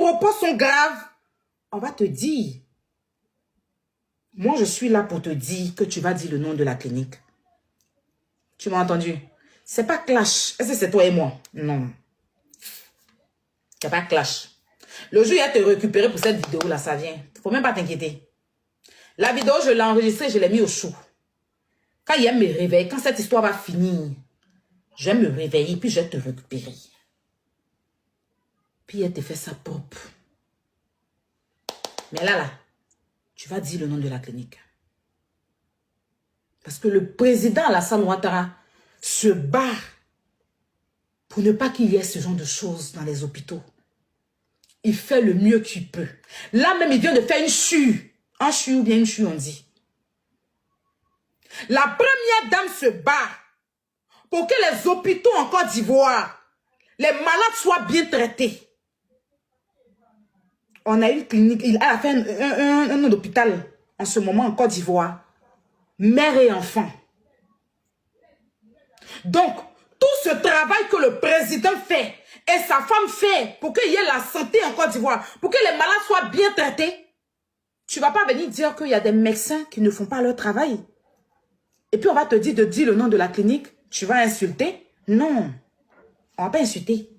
propos sont graves, on va te dire. Moi, je suis là pour te dire que tu vas dire le nom de la clinique. Tu m'as entendu? C'est pas clash. Est-ce que c'est toi et moi? Non. C'est pas clash. Le jour où il va te récupérer pour cette vidéo-là, ça vient. Faut même pas t'inquiéter. La vidéo, je l'ai enregistrée, je l'ai mis au chou. Quand il me réveille, quand cette histoire va finir, je vais me réveiller, puis je vais te récupérer. Puis elle te fait ça propre. Mais là, tu vas dire le nom de la clinique. Parce que le président Alassane Ouattara se bat pour ne pas qu'il y ait ce genre de choses dans les hôpitaux. Il fait le mieux qu'il peut. Là même, il vient de faire une chure. Un chure ou bien une chure, on dit. La première dame se bat pour que les hôpitaux en Côte d'Ivoire, les malades soient bien traités. On a une clinique, il a fait un hôpital en ce moment en Côte d'Ivoire. Mère et enfant. Donc, tout ce travail que le président fait et sa femme fait pour qu'il y ait la santé en Côte d'Ivoire, pour que les malades soient bien traités, tu ne vas pas venir dire qu'il y a des médecins qui ne font pas leur travail. Et puis on va te dire de dire le nom de la clinique, tu vas insulter? Non, on ne va pas insulter.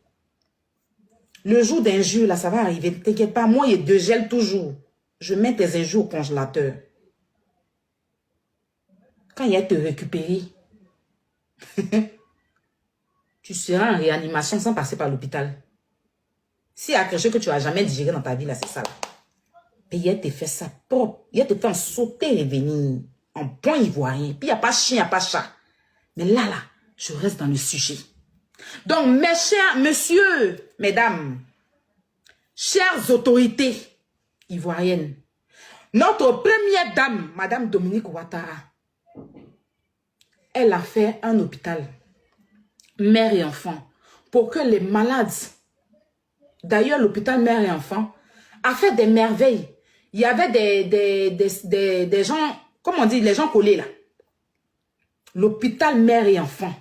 Le jour d'injure, là, ça va arriver. Ne t'inquiète pas, moi, il dégèle toujours. Je mets tes injures au congélateur. Quand il y a te récupérer, tu seras en réanimation sans passer par l'hôpital. S'il y a quelque chose que tu n'as jamais digéré dans ta vie, là, c'est ça. Là. Et il te fait ça propre. Il te fait en sauter et venir. En bon ivoirien. Puis il n'y a pas chien, il n'y a pas chat. Mais là, je reste dans le sujet. Donc, mes chers messieurs, mesdames, chères autorités ivoiriennes, notre première dame, Madame Dominique Ouattara, elle a fait un hôpital, mère et enfant, pour que les malades, d'ailleurs l'hôpital mère et enfant, a fait des merveilles. Il y avait des gens, comment on dit, les gens collés là. L'hôpital mère et enfant.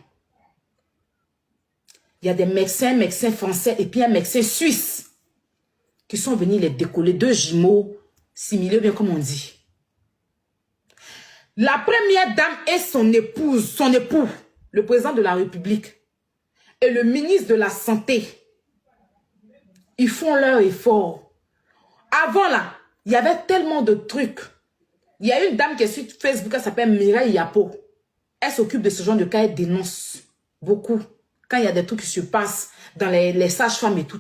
Il y a des médecins français et puis un médecin suisse qui sont venus les décoller, deux jumeaux similés, bien comme on dit. La première dame et son époux, le président de la République et le ministre de la Santé, ils font leur effort. Avant là, il y avait tellement de trucs. Il y a une dame qui est sur Facebook, elle s'appelle Mireille Yapo. Elle s'occupe de ce genre de cas, elle dénonce beaucoup. Quand il y a des trucs qui se passent dans les sages-femmes et tout.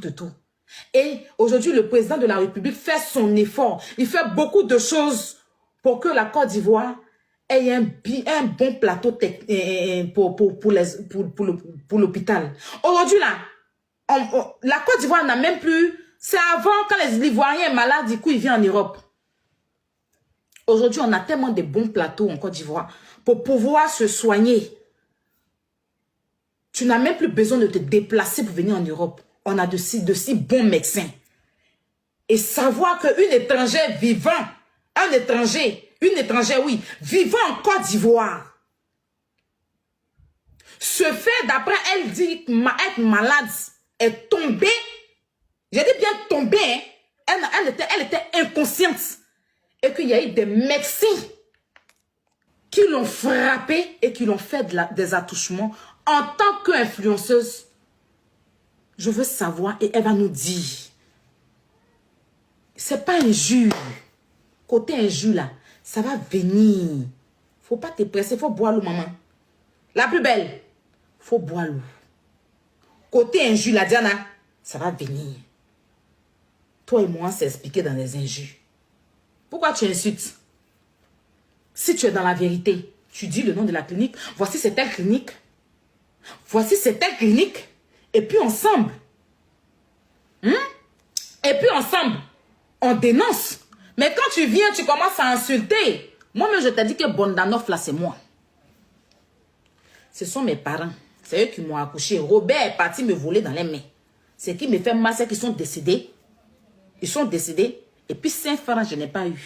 Et aujourd'hui, le président de la République fait son effort. Il fait beaucoup de choses pour que la Côte d'Ivoire ait un bon plateau pour l'hôpital. Aujourd'hui, là, la Côte d'Ivoire n'a même plus... C'est avant, quand les Ivoiriens sont malades, du coup, ils viennent en Europe. Aujourd'hui, on a tellement de bons plateaux en Côte d'Ivoire pour pouvoir se soigner. Tu n'as même plus besoin de te déplacer pour venir en Europe. On a de si bons médecins. Et savoir qu'une étrangère vivant, une étrangère, oui, vivant en Côte d'Ivoire, se fait, d'après elle dit, être malade, est tombée, j'ai dit bien tombée, hein, elle était inconsciente. Et qu'il y a eu des médecins qui l'ont frappée et qui l'ont fait des attouchements. En tant qu'influenceuse, je veux savoir et elle va nous dire. C'est pas injure. Côté injure là, ça va venir. Faut pas te presser, faut boire l'eau, maman. La plus belle, faut boire l'eau. Côté injure là, Diana, ça va venir. Toi et moi, c'est expliqué dans les injures. Pourquoi tu insultes? Si tu es dans la vérité, tu dis le nom de la clinique. Voici c'est telle clinique. Voici c'est telle clinique. Et puis ensemble. Et puis ensemble, on dénonce. Mais quand tu viens, tu commences à insulter. Moi-même, je t'ai dit que Bondanoff, là, c'est moi. Ce sont mes parents. C'est eux qui m'ont accouché. Robert est parti me voler dans les mains. Ce qui me fait mal, c'est qu'ils sont décédés. Ils sont décédés. Et puis 5 francs, je n'ai pas eu.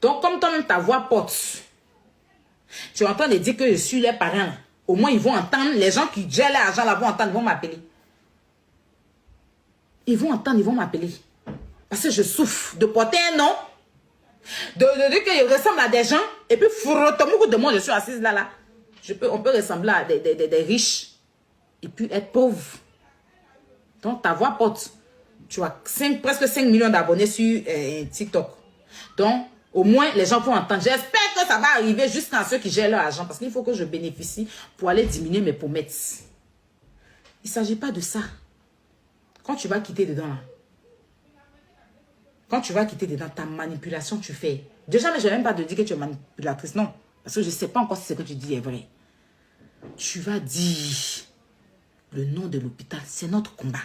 Donc, comme toi-même, ta voix porte, tu es en train de dire que je suis les parents. Au moins, ils vont entendre. Les gens qui gèrent l'argent là vont entendre, vont m'appeler. Ils vont entendre, ils vont m'appeler. Parce que je souffre de porter un nom, de dire que je ressemble à des gens, et puis beaucoup de monde, je suis assise là. On peut ressembler à des riches, et puis être pauvre. Donc ta voix porte. Tu as presque 5 millions d'abonnés sur TikTok. Donc, au moins, les gens vont entendre. J'espère que ça va arriver jusqu'à ceux qui gèrent leur argent. Parce qu'il faut que je bénéficie pour aller diminuer mes promesses. Il ne s'agit pas de ça. Quand tu vas quitter dedans, là, quand tu vas quitter dedans, ta manipulation, tu fais. Déjà, mais je ne vais même pas te dire que tu es manipulatrice. Non. Parce que je ne sais pas encore si ce que tu dis est vrai. Tu vas dire le nom de l'hôpital. C'est notre combat.